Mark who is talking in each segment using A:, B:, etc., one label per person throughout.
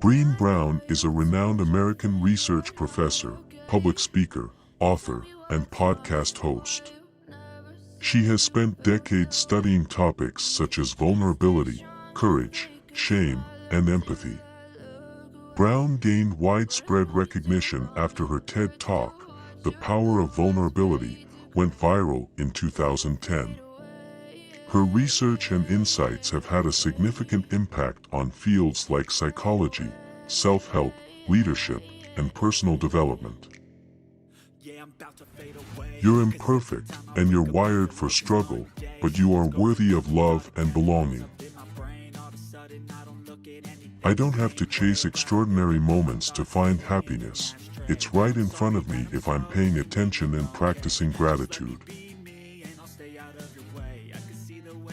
A: Brené Brown is a renowned American research professor, public speaker, author, and podcast host. She has spent decades studying topics such as vulnerability, courage, shame, and empathy. Brown gained widespread recognition after her TED Talk, The Power of Vulnerability, went viral in 2010. Her research and insights have had a significant impact on fields like psychology, self-help, leadership, and personal development. You're imperfect, and you're wired for struggle, but you are worthy of love and belonging. I don't have to chase extraordinary moments to find happiness. It's right in front of me if I'm paying attention and practicing gratitude.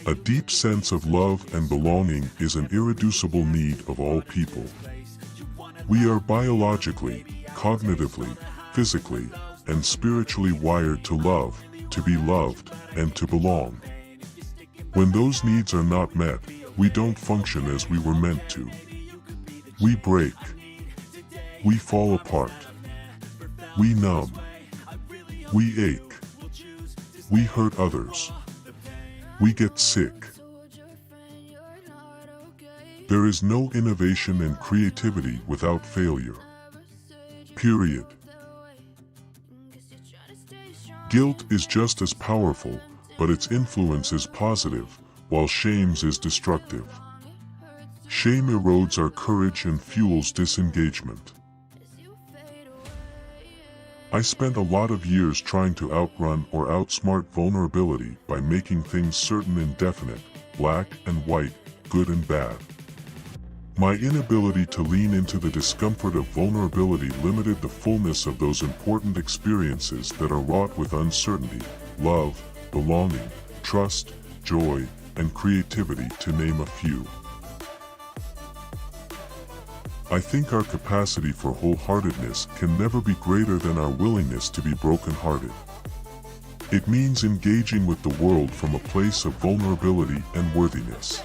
A: A deep sense of love and belonging is an irreducible need of all people. We are biologically, cognitively, physically, and spiritually wired to love, to be loved, and to belong. When those needs are not met, we don't function as we were meant to. We break. We fall apart. We numb. We ache. We hurt others. We get sick. There is no innovation and creativity without failure. Period. Guilt is just as powerful, but its influence is positive, while shame is destructive. Shame erodes our courage and fuels disengagement. I spent a lot of years trying to outrun or outsmart vulnerability by making things certain and definite, black and white, good and bad. My inability to lean into the discomfort of vulnerability limited the fullness of those important experiences that are wrought with uncertainty, love, belonging, trust, joy, and creativity, to name a few. I think our capacity for wholeheartedness can never be greater than our willingness to be brokenhearted. It means engaging with the world from a place of vulnerability and worthiness.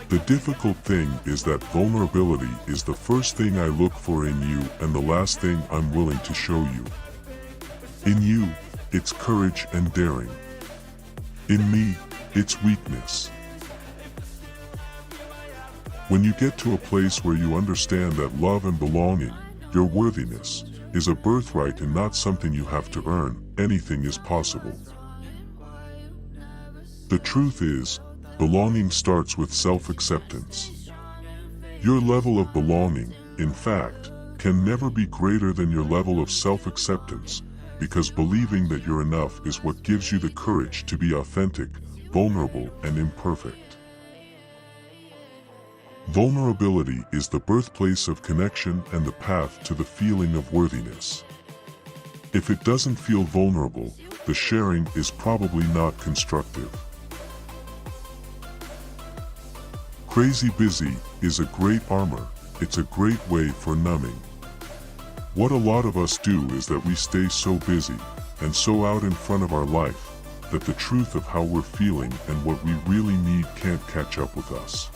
A: The difficult thing is that vulnerability is the first thing I look for in you and the last thing I'm willing to show you. In you, it's courage and daring. In me, it's weakness. When you get to a place where you understand that love and belonging, your worthiness, is a birthright and not something you have to earn, anything is possible. The truth is, belonging starts with self-acceptance. Your level of belonging, in fact, can never be greater than your level of self-acceptance, because believing that you're enough is what gives you the courage to be authentic, vulnerable, and imperfect. Vulnerability is the birthplace of connection and the path to the feeling of worthiness. If it doesn't feel vulnerable, the sharing is probably not constructive. Crazy busy is a great armor. It's a great way for numbing. What a lot of us do is that we stay so busy and so out in front of our life that the truth of how we're feeling and what we really need can't catch up with us.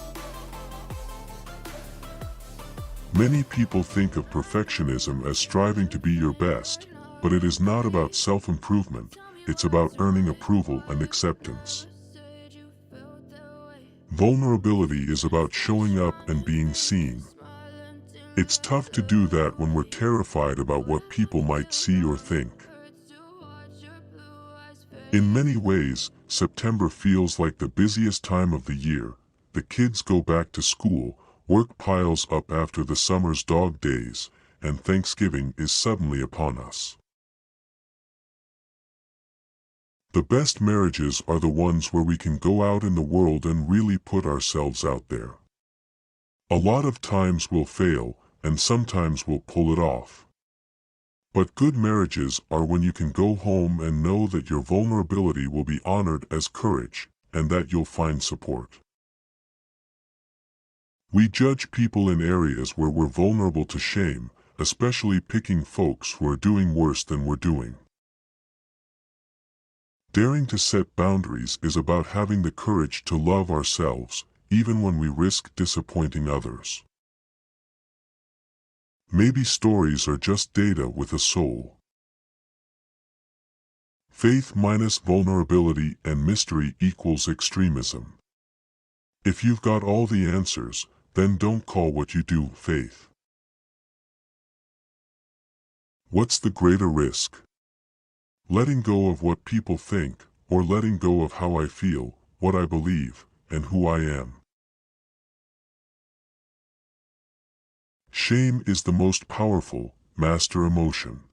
A: Many people think of perfectionism as striving to be your best, but it is not about self-improvement, it's about earning approval and acceptance. Vulnerability is about showing up and being seen. It's tough to do that when we're terrified about what people might see or think. In many ways, September feels like the busiest time of the year. The kids go back to school, work piles up after the summer's dog days, and Thanksgiving is suddenly upon us. The best marriages are the ones where we can go out in the world and really put ourselves out there. A lot of times we'll fail, and sometimes we'll pull it off. But good marriages are when you can go home and know that your vulnerability will be honored as courage, and that you'll find support. We judge people in areas where we're vulnerable to shame, especially picking folks who are doing worse than we're doing. Daring to set boundaries is about having the courage to love ourselves, even when we risk disappointing others. Maybe stories are just data with a soul. Faith minus vulnerability and mystery equals extremism. If you've got all the answers, then don't call what you do faith. What's the greater risk? Letting go of what people think, or letting go of how I feel, what I believe, and who I am? Shame is the most powerful, master emotion.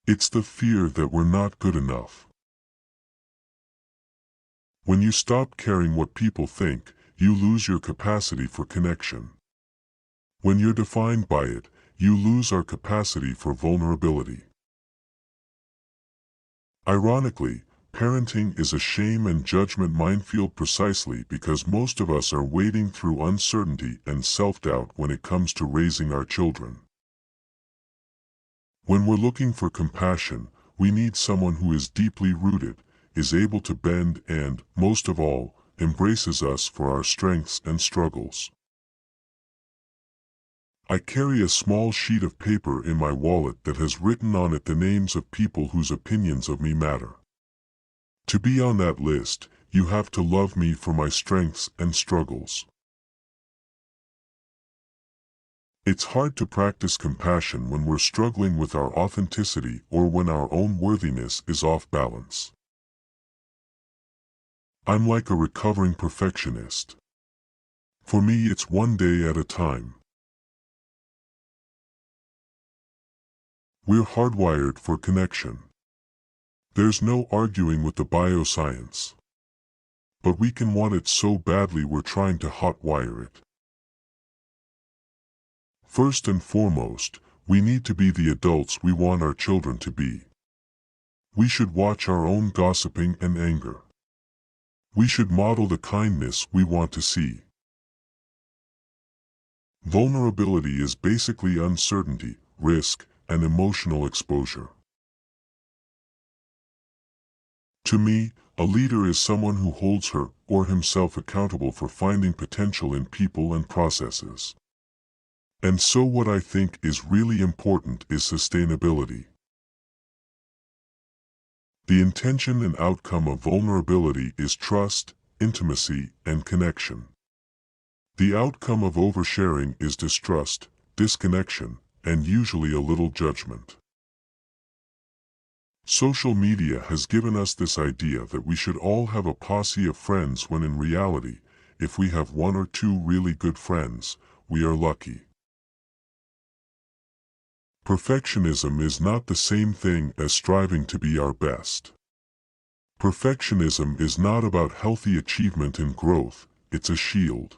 A: It's the fear that we're not good enough. When you stop caring what people think, you lose your capacity for connection. When you're defined by it, you lose our capacity for vulnerability. Ironically, parenting is a shame and judgment minefield precisely because most of us are wading through uncertainty and self-doubt when it comes to raising our children. When we're looking for compassion, we need someone who is deeply rooted, is able to bend and, most of all, embraces us for our strengths and struggles. I carry a small sheet of paper in my wallet that has written on it the names of people whose opinions of me matter. To be on that list, you have to love me for my strengths and struggles. It's hard to practice compassion when we're struggling with our authenticity or when our own worthiness is off balance. I'm like a recovering perfectionist. For me, it's one day at a time. We're hardwired for connection. There's no arguing with the bioscience. But we can want it so badly we're trying to hotwire it. First and foremost, we need to be the adults we want our children to be. We should watch our own gossiping and anger. We should model the kindness we want to see. Vulnerability is basically uncertainty, risk, and emotional exposure. To me, a leader is someone who holds her or himself accountable for finding potential in people and processes. And so what I think is really important is sustainability. The intention and outcome of vulnerability is trust, intimacy, and connection. The outcome of oversharing is distrust, disconnection, and usually a little judgment. Social media has given us this idea that we should all have a posse of friends when in reality, if we have one or two really good friends, we are lucky. Perfectionism is not the same thing as striving to be our best. Perfectionism is not about healthy achievement and growth, it's a shield.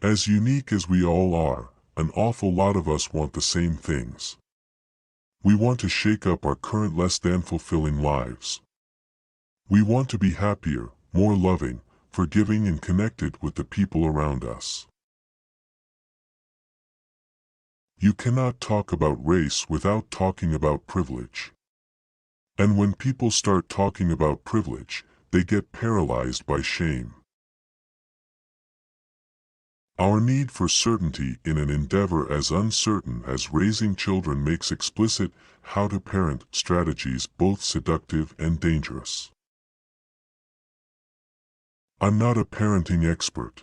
A: As unique as we all are, an awful lot of us want the same things. We want to shake up our current less than fulfilling lives. We want to be happier, more loving, forgiving and connected with the people around us. You cannot talk about race without talking about privilege. And when people start talking about privilege, they get paralyzed by shame. Our need for certainty in an endeavor as uncertain as raising children makes explicit how to parent strategies both seductive and dangerous. I'm not a parenting expert.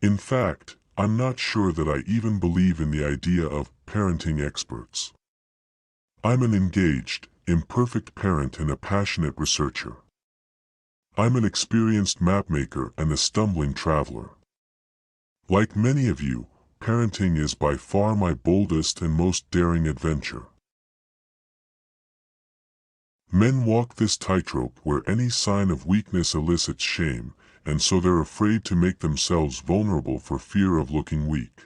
A: In fact, I'm not sure that I even believe in the idea of parenting experts. I'm an engaged, imperfect parent and a passionate researcher. I'm an experienced mapmaker and a stumbling traveler. Like many of you, parenting is by far my boldest and most daring adventure. Men walk this tightrope where any sign of weakness elicits shame, and so they're afraid to make themselves vulnerable for fear of looking weak.